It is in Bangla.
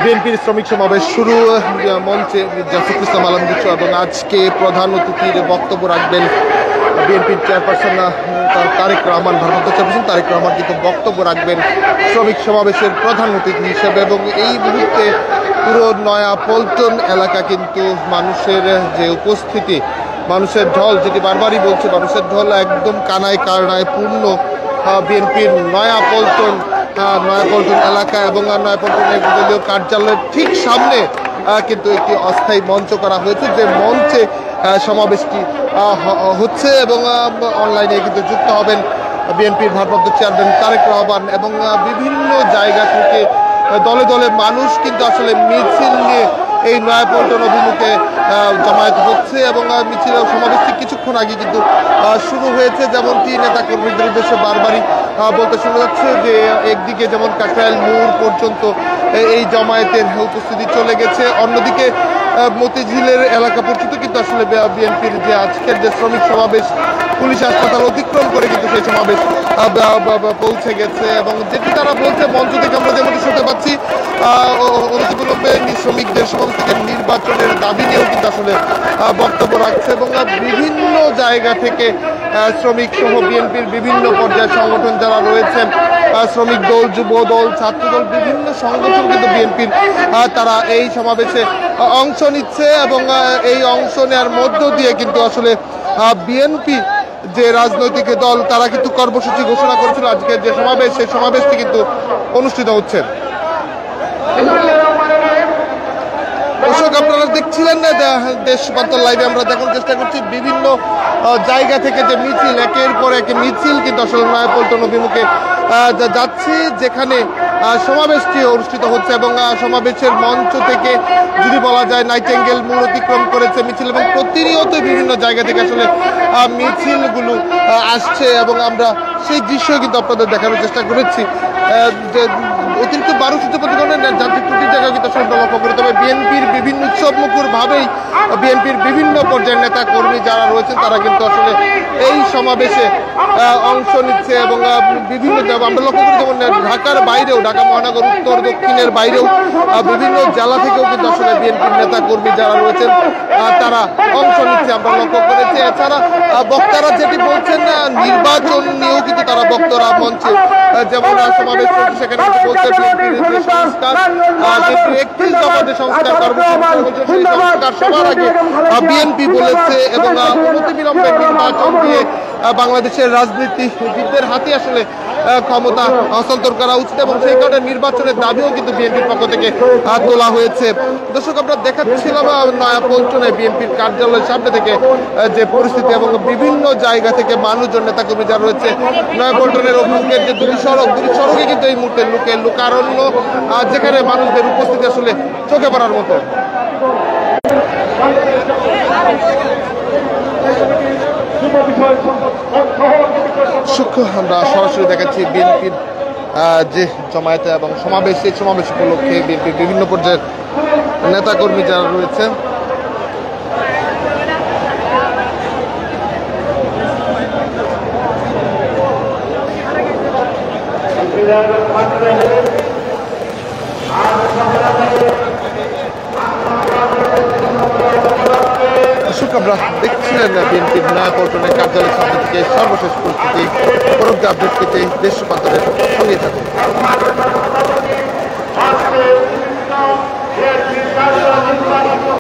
বিএনপির শ্রমিক সমাবেশ শুরু মঞ্চে জাফরুল ইসলাম আলমগীর এবং আজকে প্রধান অতিথির বক্তব্য রাখবেন বিএনপির চেয়ারপারসন তারেক রহমান, ভারপ্রাপ্ত চেয়ারপারসন তারেক রহমান কিন্তু বক্তব্য রাখবেন শ্রমিক সমাবেশের প্রধান অতিথি হিসেবে। এবং এই মুহূর্তে পুরো নয়াপল্টন এলাকা কিন্তু মানুষের যে উপস্থিতি, মানুষের ঢল, যেটি বারবারই বলছে, মানুষের ঢল একদম কানায় কারণায় পূর্ণ বিএনপির নয়াপল্টন এলাকা এবং নয়াপল্টনের দলীয় কার্যালয়ের ঠিক সামনে কিন্তু একটি অস্থায়ী মঞ্চ করা হয়েছে, যে মঞ্চে সমাবেশটি হচ্ছে এবং অনলাইনে কিন্তু যুক্ত হবেন বিএনপির ভারপ্রাপ্ত চেয়ারম্যান তারেক রহমান। এবং বিভিন্ন জায়গা থেকে দলে দলে মানুষ কিন্তু আসলে মিছিল নিয়ে এই নয়াপল্টন অভিমুখে জমায়েত হচ্ছে এবং মিছিল সমাবেশটি কিছুক্ষণ আগে কিন্তু শুরু হয়েছে। যেমনটি নেতা কর্মীদের উদ্দেশ্যে বারবারই বলতে শোনা যাচ্ছে যে একদিকে যেমন কাকরাইল মোড় পর্যন্ত এই জমায়েতের উপস্থিতি চলে গেছে, অন্যদিকে মতিঝিলের এলাকা পর্যন্ত কিন্তু আসলে বিএনপির যে আজকের যে শ্রমিক সমাবেশ পুলিশ হাসপাতাল অতিক্রম করে কিন্তু সেই সমাবেশ পৌঁছে গেছে। এবং যেটি তারা বলছে মঞ্চ থেকে আমরা যেমনটি শুনতে পাচ্ছি, অনতিবিলম্বে শ্রমিকদের সমাবেশ থেকে নির্বাচনের দাবি নিয়েও কিন্তু আসলে বক্তব্য রাখছে। এবং বিভিন্ন জায়গা থেকে শ্রমিক সহ বিএনপির বিভিন্ন পর্যায়ের সংগঠন যারা রয়েছেন, শ্রমিক দল, যুব দল, ছাত্র দল, বিভিন্ন সংগঠন কিন্তু বিএনপির তারা এই সমাবেশে অংশ নিচ্ছে। এবং এই অংশ নেওয়ার মধ্য দিয়ে কিন্তু আসলে বিএনপি যে রাজনৈতিক দল তারা কিন্তু কর্মসূচি ঘোষণা করেছিল, আজকের যে সমাবেশ সেই সমাবেশটি কিন্তু অনুষ্ঠিত হচ্ছে। দর্শক আপনারা দেখছিলেন না দেশ রূপান্তর লাইভে আমরা দেখানোর চেষ্টা করছি বিভিন্ন জায়গা থেকে যে মিছিল, একের পর এক মিছিল কিন্তু আসলে নয়াপল্টন অভিমুখে যাচ্ছে, যেখানে সমাবেশটি অনুষ্ঠিত হচ্ছে। এবং সমাবেশের মঞ্চ থেকে যদি বলা যায় নাইটেঙ্গেল মোড় অতিক্রম করেছে মিছিল, এবং প্রতিনিয়ত বিভিন্ন জায়গা থেকে আসলে মিছিলগুলো আসছে এবং আমরা সেই দৃশ্য কিন্তু আপনাদের দেখানোর চেষ্টা করেছি। যে অতিরিক্ত 12 প্রতিগণের যান্ত্রিক ত্রুটির জায়গায় কিন্তু আসলে লক্ষ্য করতে হবে বিএনপির বিভিন্ন উৎসবমুখরভাবেই বিএনপির বিভিন্ন পর্যায়ের নেতা কর্মী যারা রয়েছেন তারা কিন্তু আসলে এই সমাবেশে অংশ নিচ্ছে। এবং বিভিন্ন আমরা লক্ষ্য করি যেমন ঢাকার বাইরেও, ঢাকা মহানগর উত্তর দক্ষিণের বাইরেও বিভিন্ন জেলা থেকেও কিন্তু আসলে বিএনপির নেতা কর্মী যারা রয়েছেন তারা অংশ নিচ্ছে আমরা লক্ষ্য করেছি। এছাড়া বক্তারা যেটি বলছেন নির্বাচন নিয়েও কিন্তু তারা বক্তারা মঞ্চে যেমন সমাবেশ করছে সেখানে কিন্তু বলছে বিএনপির যে সংস্কার, 31 দফা যে সংস্কার কর্মসূচি সেই সংস্কার সবার আগে বিএনপি বলেছে। এবং অনতিবিলম্বে নির্বাচন দিয়ে বাংলাদেশের রাজনীতিবিদদের হাতে আসলে ক্ষমতা হস্তান্তর করা উচিত এবং সেই কারণে নির্বাচনের দাবিও কিন্তু বিএনপির পক্ষ থেকে তোলা হয়েছে। দর্শক আমরা দেখাচ্ছিলাম নয়াপল্টনে বিএনপির কার্যালয়ের সামনে থেকে যে পরিস্থিতি এবং বিভিন্ন জায়গা থেকে মানুষজন নেতাকর্মী যারা রয়েছে নয়াপল্টনের অভিমুখের যে দুটি সড়কে কিন্তু এই মুহূর্তে লোকারণ্য, যেখানে মানুষদের উপস্থিতি আসলে চোখে পড়ার মতো। আমরা সরাসরি দেখাচ্ছি বিএনপির যে জমায়েত এবং সমাবেশ, এই সমাবেশ উপলক্ষে বিএনপির বিভিন্ন পর্যায়ের নেতাকর্মী যারা রয়েছে আমরা দেখছিলেন বিএনপির নয়াপল্টনের কার্যালয়ের সামনে থেকে সর্বশেষ পরিস্থিতি পরবর্তী আপডেট পেতে দেশ রূপান্তরের সঙ্গে থাকুন।